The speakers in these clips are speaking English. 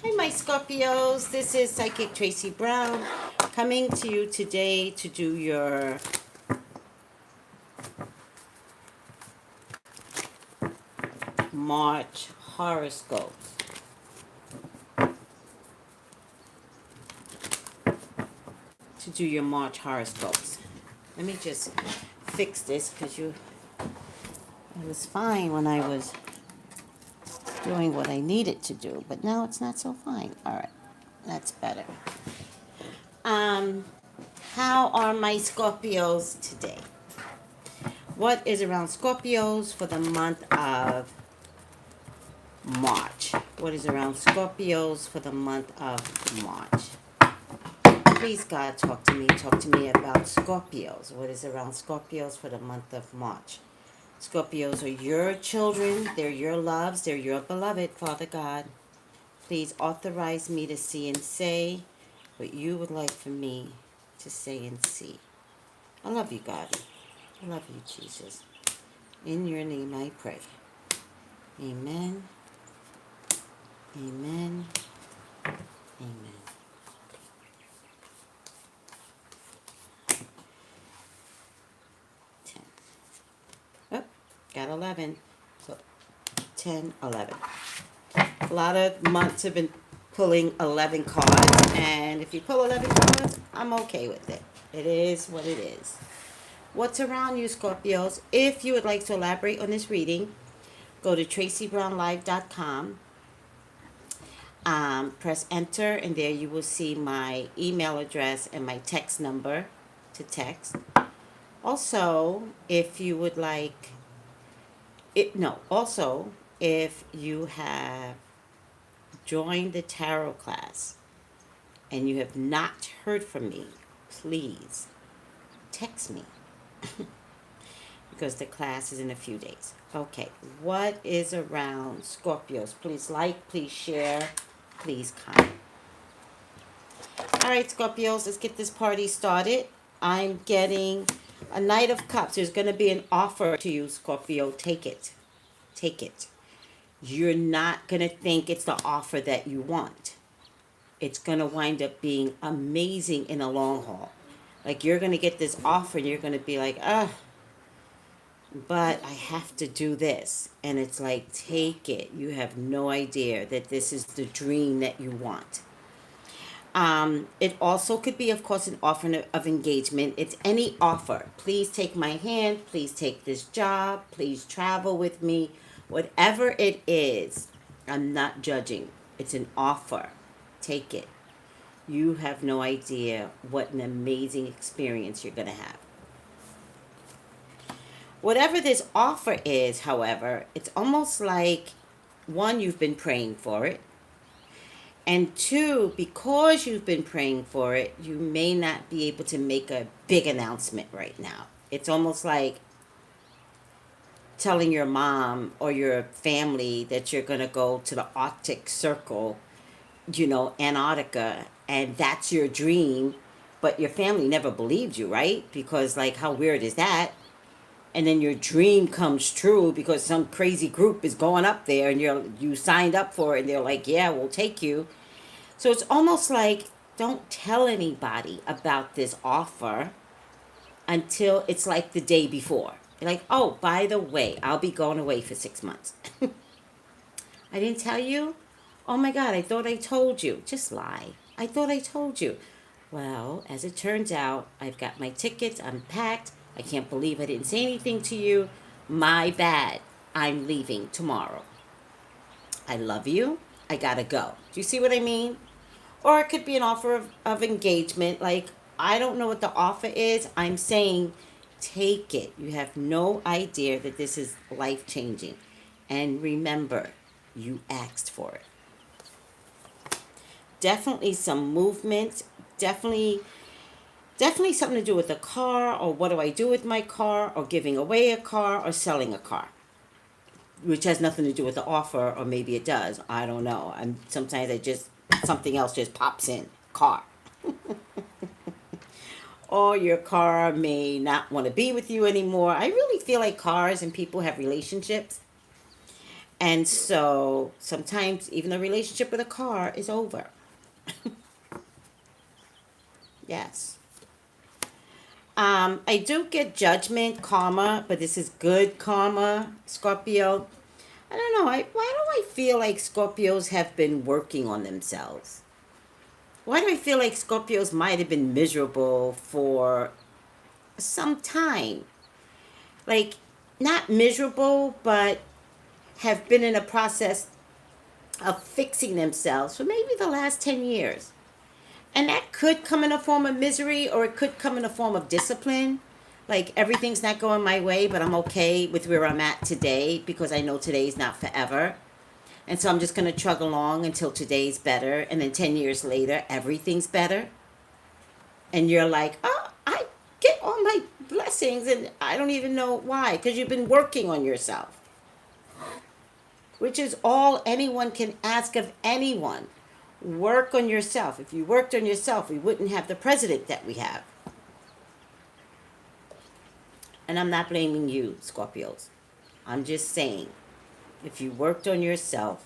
Hi, my Scorpios. This is Psychic Tracey Brown coming to you today to do your March horoscopes. Let me just fix this because it was fine when I was doing what I needed to do, but now it's not so fine. All right, that's better. How are my Scorpios today? What is around Scorpios for the month of March? What is around Scorpios for the month of March? Please, God, talk to me. Talk to me about Scorpios. What is around Scorpios for the month of March? Scorpios are your children. They're your loves. They're your beloved, Father God. Please authorize me to see and say what you would like for me to say and see. I love you, God. I love you, Jesus. In your name I pray. Amen. Amen. Amen. Oh, got 11. So 10, 11. A lot of months have been pulling 11 cards, and if you pull 11 cards, I'm okay with it. It is what it is. What's around you, Scorpios? If you would like to elaborate on this reading, go to Traceybrownlive.com. Press enter, and there you will see my email address and my text number to text. Also, if you would like it, no, also, if you have joined the tarot class and you have not heard from me, please text me because the class is in a few days. Okay, what is around Scorpios? Please like, please share, please comment. All right, Scorpios, let's get this party started. I'm getting a Knight of Cups. There's going to be an offer to you, Scorpio. Take it. Take it. You're not going to think it's the offer that you want. It's going to wind up being amazing in the long haul. Like, you're going to get this offer and you're going to be like, but I have to do this. And it's like, take it. You have no idea that this is the dream that you want. It also could be, of course, an offer of engagement. It's any offer. Please take my hand. Please take this job. Please travel with me. Whatever it is, I'm not judging. It's an offer. Take it. You have no idea what an amazing experience you're going to have. Whatever this offer is, however, it's almost like, one, you've been praying for it. And two, because you've been praying for it, you may not be able to make a big announcement right now. It's almost like telling your mom or your family that you're going to go to the Arctic Circle, Antarctica, and that's your dream, but your family never believed you, right? Because, like, how weird is that? And then your dream comes true because some crazy group is going up there and you signed up for it and they're like, yeah, we'll take you. So it's almost like, don't tell anybody about this offer until it's like the day before. You're like, oh, by the way, I'll be going away for 6 months. I didn't tell you? Oh my God, I thought I told you. Just lie. I thought I told you. Well, as it turns out, I've got my tickets, I'm packed. I can't believe I didn't say anything to you. My bad. I'm leaving tomorrow. I love you. I gotta go. Do you see what I mean? Or it could be an offer of engagement. Like, I don't know what the offer is. I'm saying take it. You have no idea that this is life-changing. And remember, you asked for it. Definitely some movement. Definitely something to do with a car, or what do I do with my car, or giving away a car, or selling a car, which has nothing to do with the offer, or maybe it does. I don't know. Sometimes something else just pops in. Car. Or your car may not want to be with you anymore. I really feel like cars and people have relationships. And so sometimes even a relationship with a car is over. Yes. I do get judgment karma, but this is good karma, Scorpio. I don't know. Why do I feel like Scorpios have been working on themselves? Why do I feel like Scorpios might have been miserable for some time? Like, not miserable, but have been in a process of fixing themselves for maybe the last 10 years. And that could come in a form of misery or it could come in a form of discipline. Like everything's not going my way, but I'm okay with where I'm at today because I know today's not forever. And so I'm just going to chug along until today's better. And then 10 years later, everything's better. And you're like, oh, I get all my blessings and I don't even know why. Because you've been working on yourself, which is all anyone can ask of anyone. Work on yourself. If you worked on yourself, we wouldn't have the president that we have. And I'm not blaming you, Scorpios. I'm just saying, if you worked on yourself,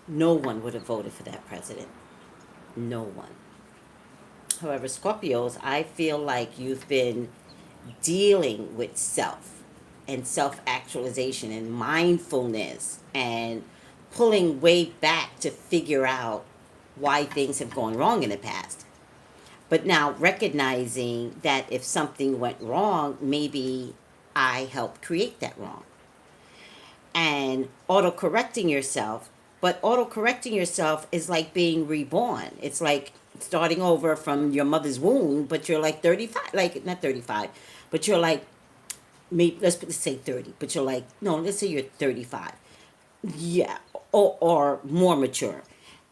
no one would have voted for that president. No one. However, Scorpios, I feel like you've been dealing with self and self actualization and mindfulness and pulling way back to figure out why things have gone wrong in the past. But now recognizing that if something went wrong, maybe I helped create that wrong. And auto-correcting yourself, but auto-correcting yourself is like being reborn. It's like starting over from your mother's womb, but you're like 35, like not 35, but you're like, maybe let's say 30, but you're like, no, let's say you're 35. Yeah, or more mature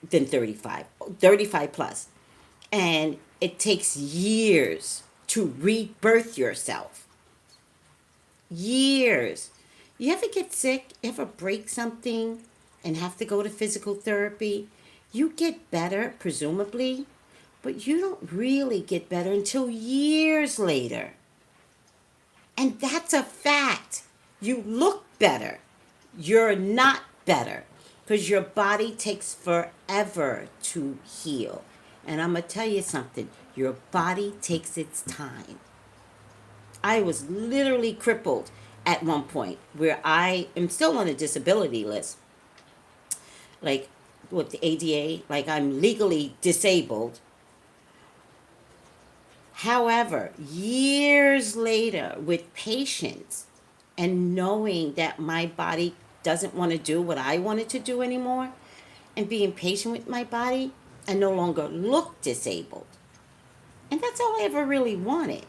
than 35, 35 plus. And it takes years to rebirth yourself. Years. You ever get sick? You ever break something and have to go to physical therapy? You get better, presumably, but you don't really get better until years later. And that's a fact. You look better. You're not better because your body takes forever to heal. And I'm going to tell you something. Your body takes its time. I was literally crippled at one point where I am still on a disability list. Like with the ADA, like I'm legally disabled. However, years later, with patience and knowing that my body doesn't want to do what I wanted to do anymore, and being patient with my body, I no longer look disabled. And that's all I ever really wanted.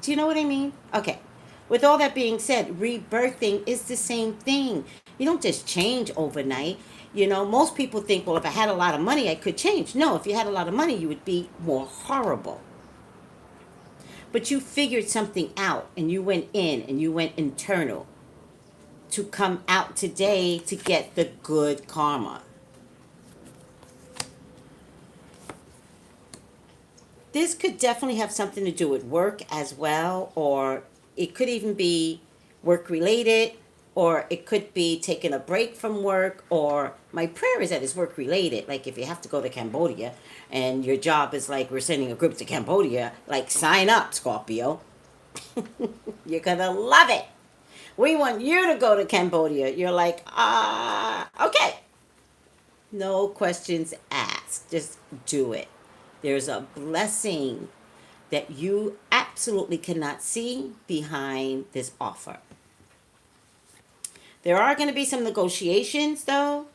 Do you know what I mean? Okay. With all that being said, rebirthing is the same thing. You don't just change overnight. You know, most people think, well, if I had a lot of money, I could change. No, if you had a lot of money, you would be more horrible. But you figured something out and you went in and you went internal to come out today to get the good karma. This could definitely have something to do with work as well, or it could even be work related, or it could be taking a break from work, or my prayer is that it's work related. Like if you have to go to Cambodia and your job is like, we're sending a group to Cambodia, like sign up, Scorpio. You're gonna love it. We want you to go to Cambodia. You're like, okay. No questions asked. Just do it. There's a blessing that you absolutely cannot see behind this offer. There are going to be some negotiations, though,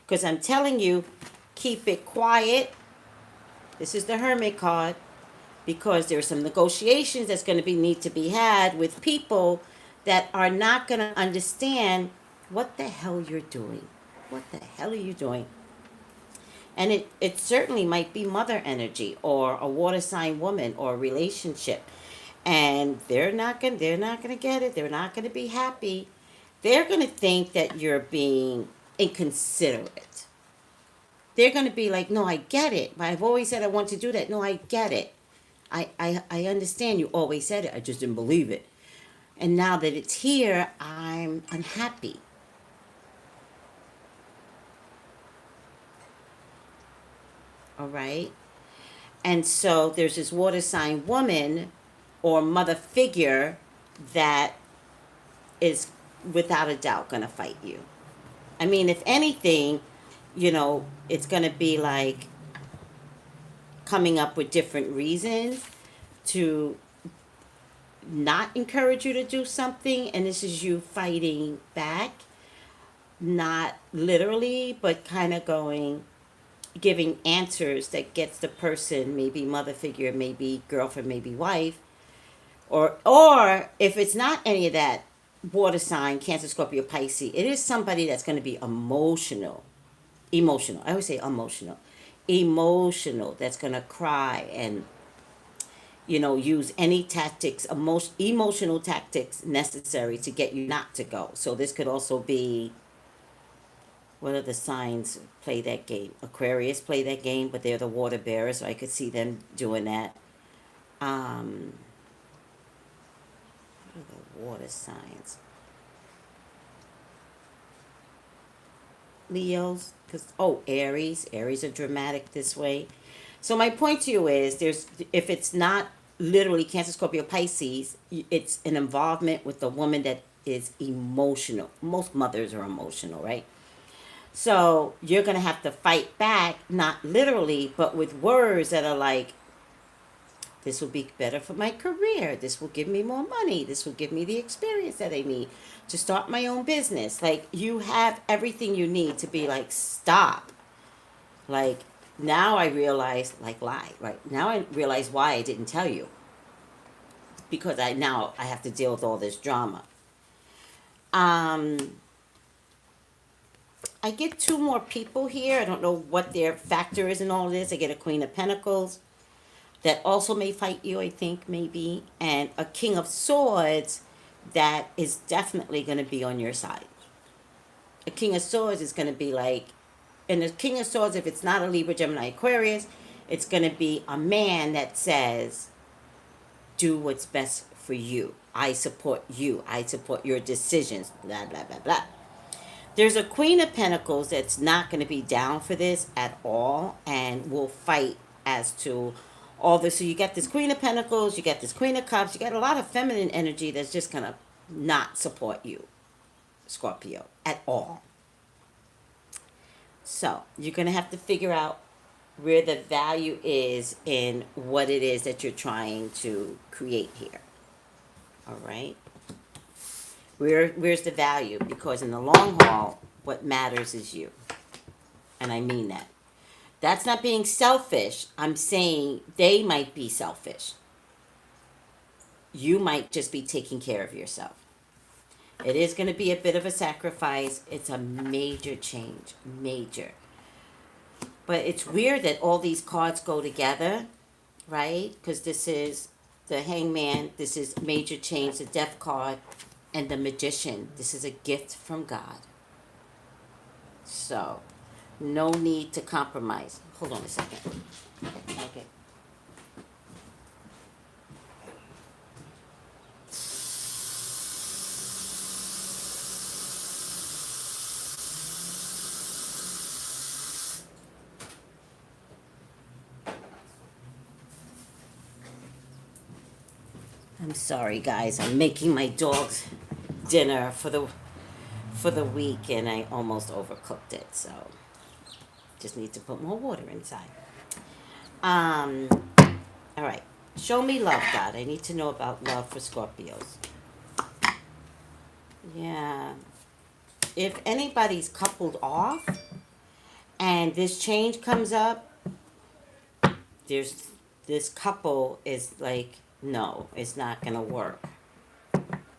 because I'm telling you, keep it quiet. This is the Hermit card, because there's some negotiations that's going to need to be had with people that are not going to understand what the hell you're doing. What the hell are you doing? And it certainly might be mother energy or a water sign woman or a relationship. And they're not gonna get it. They're not gonna be happy. They're gonna think that you're being inconsiderate. They're gonna be like, no, I get it. But I've always said I want to do that. No, I get it. I understand you always said it. I just didn't believe it. And now that it's here, I'm unhappy. All right. And so there's this water sign woman or mother figure that is without a doubt going to fight you. I mean, if anything, it's going to be like coming up with different reasons to not encourage you to do something. And this is you fighting back, not literally, but kind of giving answers that gets the person, maybe mother figure, maybe girlfriend, maybe wife, or if it's not any of that, water sign, Cancer, Scorpio, Pisces, it is somebody that's going to be emotional. I always say emotional. That's going to cry and use any tactics, emotional tactics necessary to get you not to go. So this could also be, what are the signs play that game? Aquarius play that game, but they're the water bearers, so I could see them doing that. Um, what are the water signs? Leos, because Aries are dramatic this way. So my point to you is, if it's not literally Cancer, Scorpio, Pisces, it's an involvement with a woman that is emotional. Most mothers are emotional, right? So you're gonna have to fight back, not literally, but with words that are like, this will be better for my career. This will give me more money. This will give me the experience that I need to start my own business. Like, you have everything you need to be like, stop. Like, now I realize, like, lie. Right now I realize why I didn't tell you, because I have to deal with all this drama. Um, I get two more people here. I don't know what their factor is in all this. I get a Queen of Pentacles that also may fight you, I think, maybe, and a King of Swords that is definitely going to be on your side. A King of Swords is going to be like, and the King of Swords, if it's not a Libra, Gemini, Aquarius, it's going to be a man that says, do what's best for you. I support you. I support your decisions, blah, blah, blah, blah. There's a Queen of Pentacles that's not going to be down for this at all and will fight as to all this. So you got this Queen of Pentacles, you got this Queen of Cups, you got a lot of feminine energy that's just going to not support you, Scorpio, at all. So you're going to have to figure out where the value is in what it is that you're trying to create here. All right? Where's the value? Because in the long haul, what matters is you. And I mean that. That's not being selfish. I'm saying they might be selfish. You might just be taking care of yourself. It is going to be a bit of a sacrifice. It's a major change. Major. But it's weird that all these cards go together, right? Because this is the Hangman. This is major change, the Death card, and the Magician. This is a gift from God. So, no need to compromise. Hold on a second. Okay. I'm sorry, guys. I'm making my dogs dinner for the week, and I almost overcooked it. So, just need to put more water inside. Um. All right. Show me love, God. I need to know about love for Scorpios. Yeah. If anybody's coupled off and this change comes up, there's this couple is like, no, it's not going to work.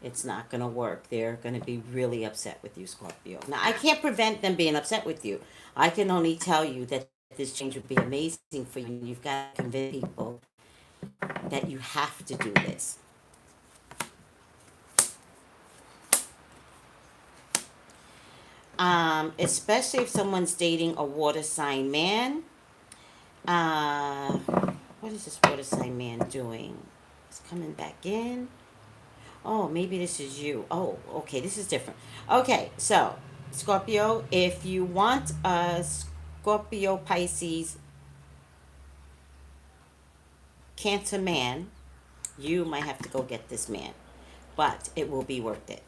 It's not going to work. They're going to be really upset with you, Scorpio. Now, I can't prevent them being upset with you. I can only tell you that this change would be amazing for you. You've got to convince people that you have to do this. Especially if someone's dating a water sign man. What is this water sign man doing? He's coming back in. Oh, maybe this is you. Oh, okay, this is different. Okay, so Scorpio, if you want a Scorpio Pisces Cancer man, you might have to go get this man, but it will be worth it.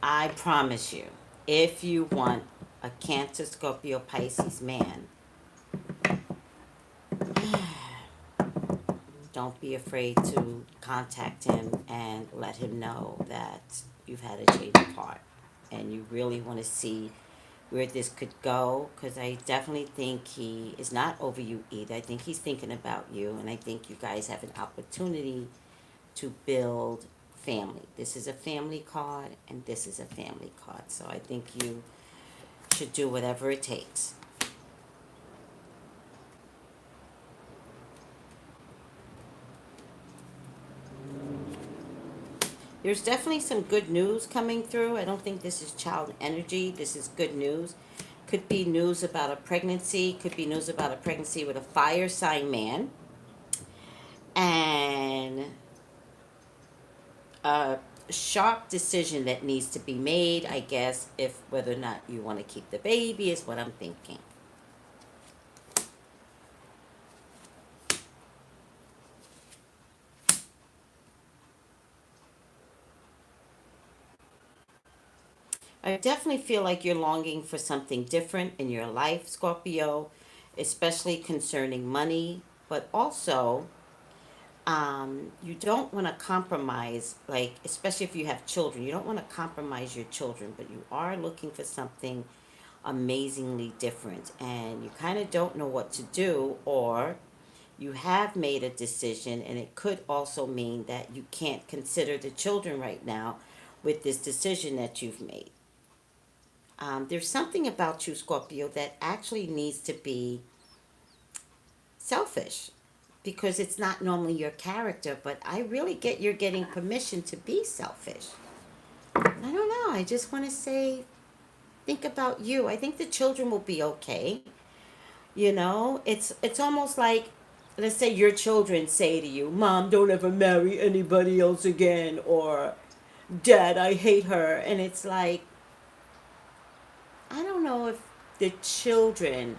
I promise you, if you want a Cancer Scorpio Pisces man, don't be afraid to contact him and let him know that you've had a change of heart and you really want to see where this could go, because I definitely think he is not over you either. I think he's thinking about you, and I think you guys have an opportunity to build family. This is a family card, and this is a family card. So I think you should do whatever it takes. There's definitely some good news coming through. I don't think this is child energy. This is good news. Could be news about a pregnancy. Could be news about a pregnancy with a fire sign man. And a sharp decision that needs to be made, I guess, if whether or not you want to keep the baby is what I'm thinking. I definitely feel like you're longing for something different in your life, Scorpio, especially concerning money, but also you don't want to compromise, like, especially if you have children, you don't want to compromise your children, but you are looking for something amazingly different, and you kind of don't know what to do, or you have made a decision, and it could also mean that you can't consider the children right now with this decision that you've made. There's something about you, Scorpio, that actually needs to be selfish because it's not normally your character, but I really get you're getting permission to be selfish. I don't know. I just want to say, think about you. I think the children will be okay. You know, it's almost like, let's say your children say to you, "Mom, don't ever marry anybody else again," or "Dad, I hate her," and it's like, I don't know if the children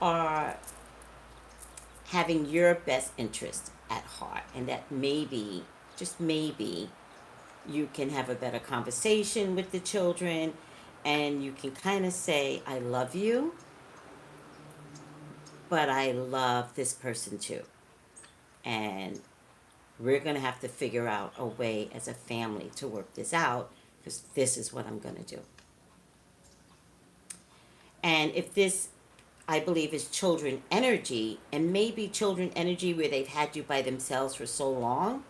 are having your best interest at heart, and that maybe, just maybe, you can have a better conversation with the children and you can kind of say, I love you, but I love this person too. And we're going to have to figure out a way as a family to work this out because this is what I'm going to do. And if this, I believe, is children energy, and maybe children energy where they've had you by themselves for so long,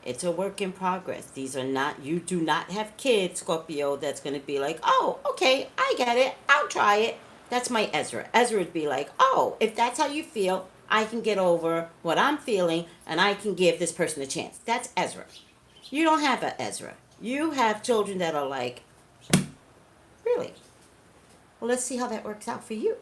it's a work in progress. These are not, you do not have kids, Scorpio, that's going to be like, oh, okay, I get it. I'll try it. That's my Ezra. Ezra would be like, oh, if that's how you feel, I can get over what I'm feeling and I can give this person a chance. That's Ezra. You don't have a Ezra. You have children that are like, really? Well, let's see how that works out for you.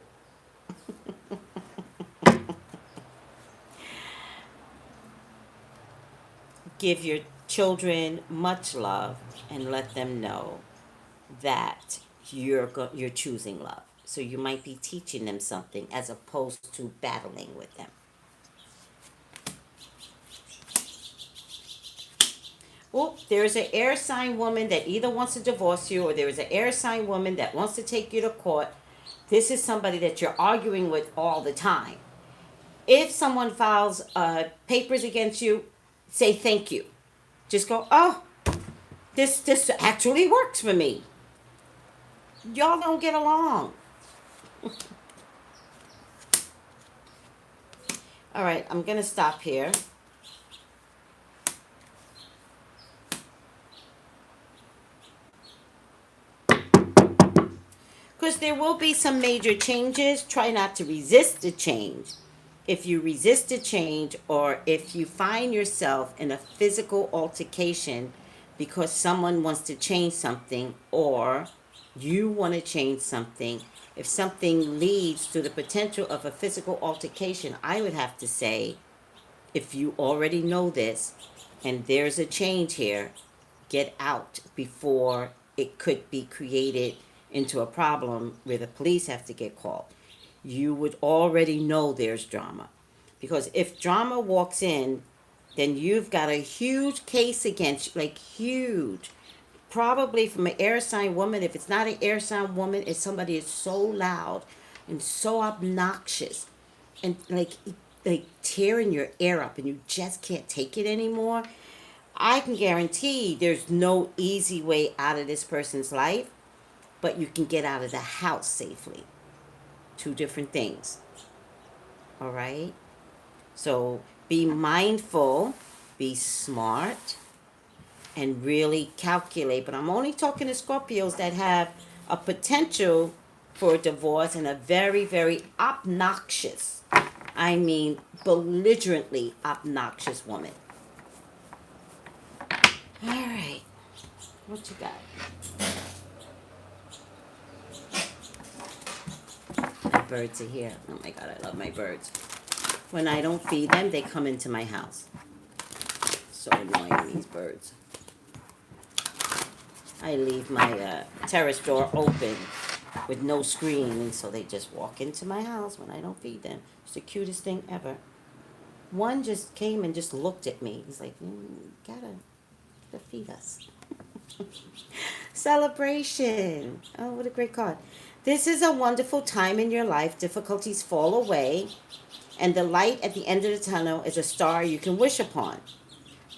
Give your children much love and let them know that you're choosing love. So you might be teaching them something as opposed to battling with them. Oh, there's an air sign woman that either wants to divorce you or there is an air sign woman that wants to take you to court. This is somebody that you're arguing with all the time. If someone files papers against you, say thank you. Just go, oh, this actually works for me. Y'all don't get along. All right, I'm going to stop here. Because there will be some major changes. Try not to resist the change. If you resist the change, or if you find yourself in a physical altercation because someone wants to change something, or You want to change something. If something leads to the potential of a physical altercation, I would have to say, if you already know this and there's a change here, get out before it could be created into a problem where the police have to get called. You would already know there's drama. Because if drama walks in, then you've got a huge case against you, like huge. Probably from an air sign woman. If it's not an air sign woman, it's somebody that's so loud and so obnoxious and like tearing your air up and you just can't take it anymore. I can guarantee there's no easy way out of this person's life, but you can get out of the house safely. Two different things. All right? So be mindful, be smart, and really calculate. But I'm only talking to Scorpios that have a potential for a divorce and a very, very obnoxious, I mean, belligerently obnoxious woman. All right. What you got? My birds are here. Oh my God, I love my birds. When I don't feed them, they come into my house. So annoying, these birds. I leave my terrace door open with no screen, and so they just walk into my house when I don't feed them. It's the cutest thing ever. One just came and just looked at me. He's like, gotta feed us. Celebration. Oh, what a great card. This is a wonderful time in your life. Difficulties fall away, and the light at the end of the tunnel is a star you can wish upon.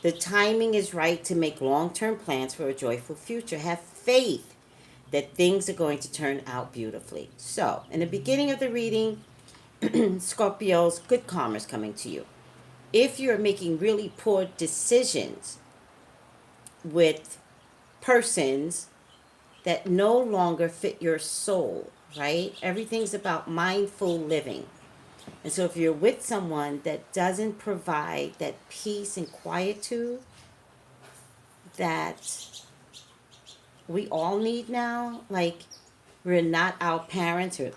The timing is right to make long-term plans for a joyful future. Have faith that things are going to turn out beautifully. So, in the beginning of the reading, Scorpios, good karma is coming to you. If you're making really poor decisions with persons that no longer fit your soul, right? Everything's about mindful living. And so if you're with someone that doesn't provide that peace and quietude that we all need now, like we're not our parents or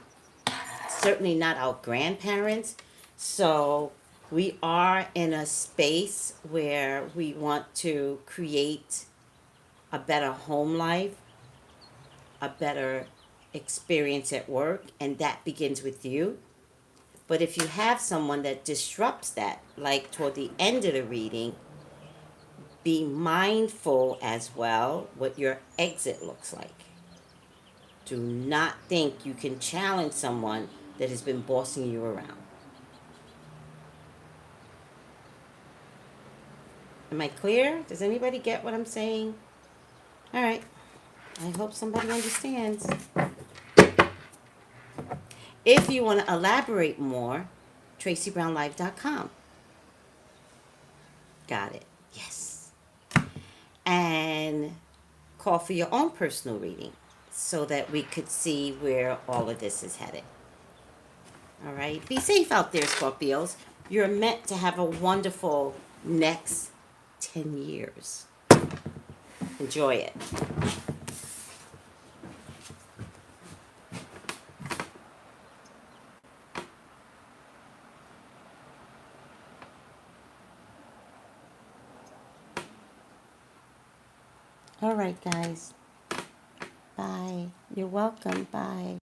certainly not our grandparents. So we are in a space where we want to create a better home life, a better experience at work, and that begins with you. But if you have someone that disrupts that, like toward the end of the reading, be mindful as well what your exit looks like. Do not think you can challenge someone that has been bossing you around. Am I clear? Does anybody get what I'm saying? All right. I hope somebody understands. If you want to elaborate more, Traceybrownlive.com. Got it. Yes. And call for your own personal reading so that we could see where all of this is headed. All right. Be safe out there, Scorpios. You're meant to have a wonderful next 10 years. Enjoy it. All right, guys. Bye. You're welcome. Bye.